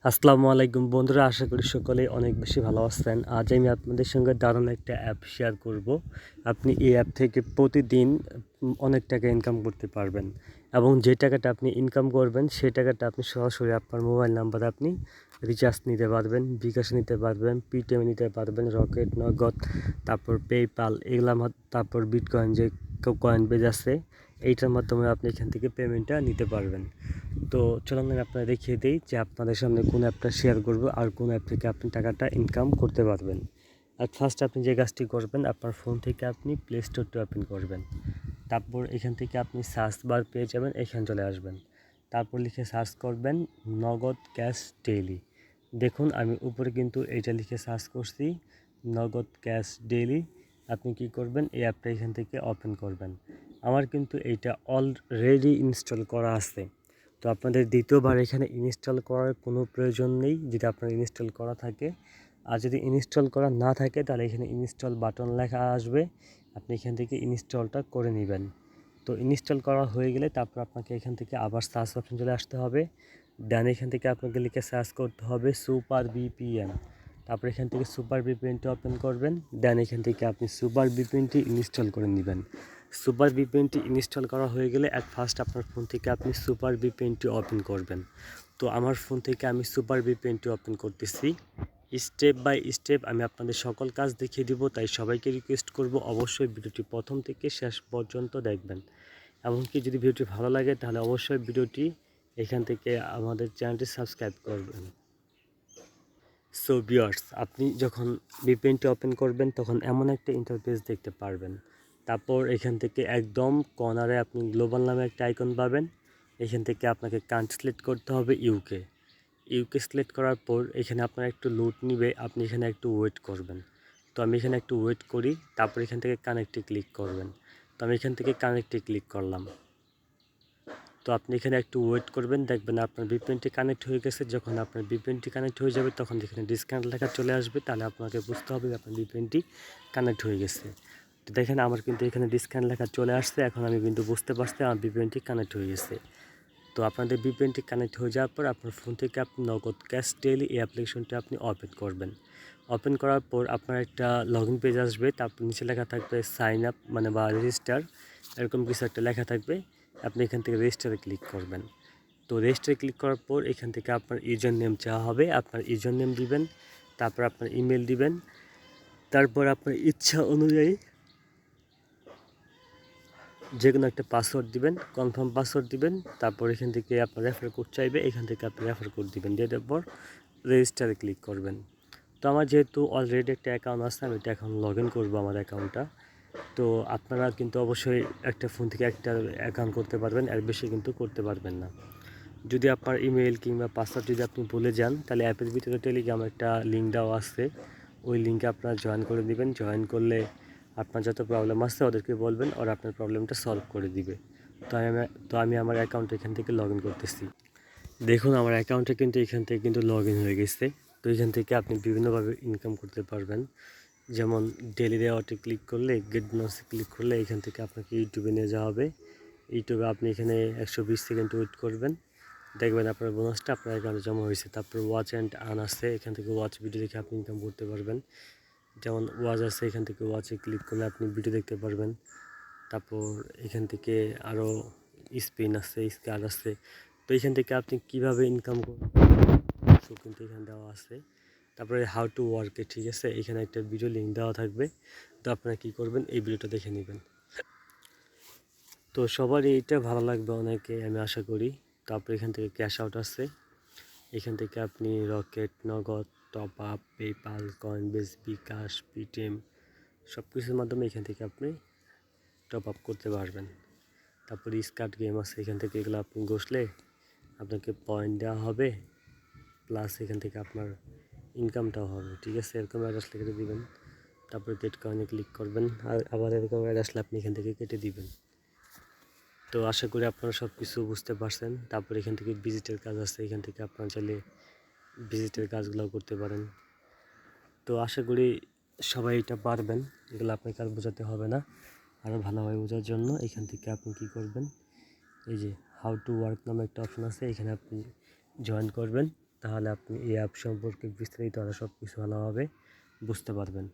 আসসালামু আলাইকুম বন্ধুরা, আশা করি সকলেই অনেক বেশি ভালো আছেন। আজ আমি আপনাদের সঙ্গে দারুণ একটা অ্যাপ শেয়ার করব। আপনি এই অ্যাপ থেকে প্রতিদিন অনেক টাকা ইনকাম করতে পারবেন এবং যে টাকাটা আপনি ইনকাম করবেন সেই টাকাটা আপনি সরাসরি আপনার মোবাইল নাম্বারে আপনি রিচার্জ নিতে পারবেন, বিকাশ নিতে পারবেন, পেটিএম নিতে পারবেন, রকেট, নগদ, তারপর পেপ্যাল, তারপর বিটকয়েন যে কয়েন বেজ আছে, এইটার মাধ্যমে আপনি এখান থেকে পেমেন্টটা নিতে পারবেন। তো চলুন আমি আপনারা দেখিয়ে দিই যে আপনাদের সামনে কোন অ্যাপটা শেয়ার করব আর কোন অ্যাপ থেকে আপনি টাকাটা ইনকাম করতে পারবেন। আর ফার্স্ট আপনি যে কাজটি করবেন, আপনার ফোন থেকে আপনি প্লে স্টোরটি ওপেন করবেন। তারপর এখান থেকে আপনি সার্চ বার পেয়ে যাবেন, এখানে চলে আসবেন। তারপর লিখে সার্চ করবেন নগদ ক্যাশ ডেইলি। দেখুন আমি উপরে কিন্তু এইটা লিখে সার্চ করছি, নগদ ক্যাশ ডেইলি। আপনি কি করবেন, এই অ্যাপটা এখান থেকে ওপেন করবেন। আমার কিন্তু এইটা অলরেডি ইনস্টল করা আছে। তো আপনাদের দ্বিতীয়বার এখানে ইনস্টল করার কোনো প্রয়োজন নেই যদি আপনার ইনস্টল করা থাকে। আর যদি ইনস্টল করা না থাকে তাহলে এখানে ইনস্টল বাটন লেখা আসবে, আপনি এখান থেকে ইনস্টলটা করে নেবেন। তো ইনস্টল করা হয়ে গেলে তারপর আপনাকে এখান থেকে আবার সার্চ অপশন চলে আসতে হবে। দেন এখান থেকে আপনাকে লিখে সার্চ করতে হবে সুপার ভিপিএন। তারপর এখান থেকে সুপার ভিপিএনটি ওপেন করবেন। দেন এখান থেকে আপনি সুপার ভিপিএনটি ইনস্টল করে নেবেন। সুপার ভিপিএনটি ইনস্টল করা হয়ে গেলে ফার্স্ট আপনার ফোন থেকে আপনি সুপার ভিপিএনটি ওপেন করবেন। তো আমার ফোন থেকে আমি সুপার ভিপিএনটি ওপেন করতেছি। স্টেপ বাই স্টেপ আমি আপনাদের সকল কাজ দেখিয়ে দিব, তাই সবাইকে রিকোয়েস্ট করব অবশ্যই ভিডিওটি প্রথম থেকে শেষ পর্যন্ত দেখবেন। এমনকি যদি ভিডিওটি ভালো লাগে তাহলে অবশ্যই ভিডিওটি এখান থেকে আমাদের চ্যানেলটি সাবস্ক্রাইব করবেন। সো ভিউয়ার্স, আপনি যখন ভিপিএনটি ওপেন করবেন তখন এমন একটা ইন্টারফেস দেখতে পারবেন। তারপর এখান থেকে একদম কর্নারে আপনি গ্লোবাল নামে একটা আইকন পাবেন। এখান থেকে আপনাকে কান্ট্রি সিলেক্ট করতে হবে ইউকে। ইউকে সিলেক্ট করার পর এখানে আপনার একটু লোড নিবে, আপনি এখানে একটু ওয়েট করবেন। তো আমি এখানে একটু ওয়েট করি, তারপর এখান থেকে কানেক্টে ক্লিক করবেন। তো আমি এখান থেকে কানেক্টে ক্লিক করলাম। তো আপনি এখানে একটু ওয়েট করবেন, দেখবেন আপনার ভিপিএনটি কানেক্ট হয়ে গেছে। যখন আপনার ভিপিএনটি কানেক্ট হয়ে যাবে তখন এখানে ডিসকানেক্ট লেখা চলে আসবে, তাহলে আপনাকে বুঝতে হবে আপনার ভিপিএনটি কানেক্ট হয়ে গেছে। তো দেখেন আমার কিন্তু এখানে ডিসকানেক্ট লেখা চলে আসছে, এখন আমি কিন্তু বুঝতে পারছি আমার ভিপিএনটি কানেক্ট হয়ে গেছে। তো আপনাদের ভিপিএনটি কানেক্ট হয়ে যাওয়ার পর আপনার ফোন থেকে আপনি নগদ ক্যাশ ডেইলি এই অ্যাপ্লিকেশনটি আপনি ওপেন করবেন। ওপেন করার পর আপনার একটা লগ ইন পেজ আসবে, তারপর নিচে লেখা থাকবে সাইন আপ মানে বা রেজিস্টার, এরকম কিছু একটা লেখা থাকবে। আপনি এখান থেকে রেজিস্টারে ক্লিক করবেন। তো রেজিস্টারে ক্লিক করার পর এখান থেকে আপনার ইউজার নেম চাওয়া হবে, আপনার ইউজার নেম দিবেন, তারপর আপনার ইমেল দিবেন, তারপর আপনার ইচ্ছা অনুযায়ী যে কোনো একটা পাসওয়ার্ড দিবেন, কনফার্ম পাসওয়ার্ড দিবেন। তারপর এখান থেকে আপনার রেফার কোড চাইবে, এখান থেকে আপনি রেফার কোড দিবেন, দিয়ে দেওয়ার পর রেজিস্টারে ক্লিক করবেন। তো আমার যেহেতু অলরেডি একটা অ্যাকাউন্ট আছে, আমি এটা এখন লগ ইন করবো আমার অ্যাকাউন্টটা। তো আপনারা কিন্তু অবশ্যই একটা ফোন থেকে একটা অ্যাকাউন্ট করতে পারবেন, এর বেশি কিন্তু করতে পারবেন না। যদি আপনার ইমেল কিংবা পাসওয়ার্ড যদি আপনি ভুলে যান তাহলে অ্যাপের ভিতরে টেলিগ্রাম একটা লিঙ্ক দেওয়া আছে, ওই লিঙ্কে আপনারা জয়েন করে দিবেন। জয়েন করলে আপনার যত প্রবলেম আছে ওদেরকে বলবেন, ওরা আপনার প্রবলেমটা সলভ করে দিবে। তো আমি আমার অ্যাকাউন্ট এখান থেকে লগ ইন করতেছি। দেখুন আমার অ্যাকাউন্টে কিন্তু এখান থেকে কিন্তু লগ ইন হয়ে গেছে। তো এখান থেকে আপনি বিভিন্নভাবে ইনকাম করতে পারবেন, যেমন ডেলি রেওয়ার্ডে ক্লিক করলে, গেট বোনাসে ক্লিক করলে এখান থেকে আপনাকে ইউটিউবে নিয়ে যাওয়া হবে। ইউটিউবে আপনি এখানে 120 সেকেন্ড ওয়েট করবেন, দেখবেন আপনার বোনাসটা আপনার অ্যাকাউন্টে জমা হয়েছে। তারপর ওয়াচ অ্যান্ড আর্ন আছে, এখান থেকে ওয়াচ ভিডিও দেখে আপনি ইনকাম করতে পারবেন। যেমন ওয়াচ আছে, এখান থেকে ওয়াচে ক্লিক করলে আপনি ভিডিও দেখতে পারবেন। তারপর এখান থেকে আরও স্পিন আছে, স্কার আছে। তো এখান থেকে আপনি কীভাবে ইনকাম করবেন সব কিন্তু এখানে দেওয়া আছে। তারপরে হাউ টু ওয়ার্কে, ঠিক আছে, এখানে একটা ভিডিও লিঙ্ক দেওয়া থাকবে। তো আপনারা কী করবেন, এই ভিডিওটা দেখে নেবেন। তো সবারই এইটা ভালো লাগবে অনেকে, আমি আশা করি। তারপর এখান থেকে ক্যাশ আউট আছে, এখান থেকে আপনি রকেট, নগদ, টপ আপ, পেপাল, কয়েনবেস, বিকাশ, পেটিএম সব কিছুর মাধ্যমে এখান থেকে আপনি টপ আপ করতে পারবেন। তারপর স্কার্ট গেম আছে, এখান থেকে এগুলো আপনি ঘষলে আপনাকে পয়েন্ট দেওয়া হবে, প্লাস এখান থেকে আপনার ইনকামটাও হবে, ঠিক আছে। এরকম অ্যাড আসলে কেটে দিবেন, তারপরে গেট কয়েনে ক্লিক করবেন, আর আবার এরকম অ্যাড আসলে আপনি এখান থেকে কেটে দিবেন। তো আশা করি আপনারা সব কিছু বুঝতে পারছেন। তারপর এখান থেকে ভিজিটের কাজ আছে, এখান থেকে আপনারা চাইলে ভিজিটের কাজগুলো করতে পারেন। তো আশা করি সবাই এটা পারবেন, এগুলো আপনাকে আর বোঝাতে হবে না। আরও ভালোভাবে বোঝার জন্য এখান থেকে আপনি কী করবেন, এই যে হাউ টু ওয়ার্ক নামে একটা অপশন আছে, এখানে আপনি জয়েন করবেন। তাহলে আপনি এই অ্যাপ সম্পর্কে বিস্তারিত আরও সব কিছু ভালোভাবে বুঝতে পারবেন।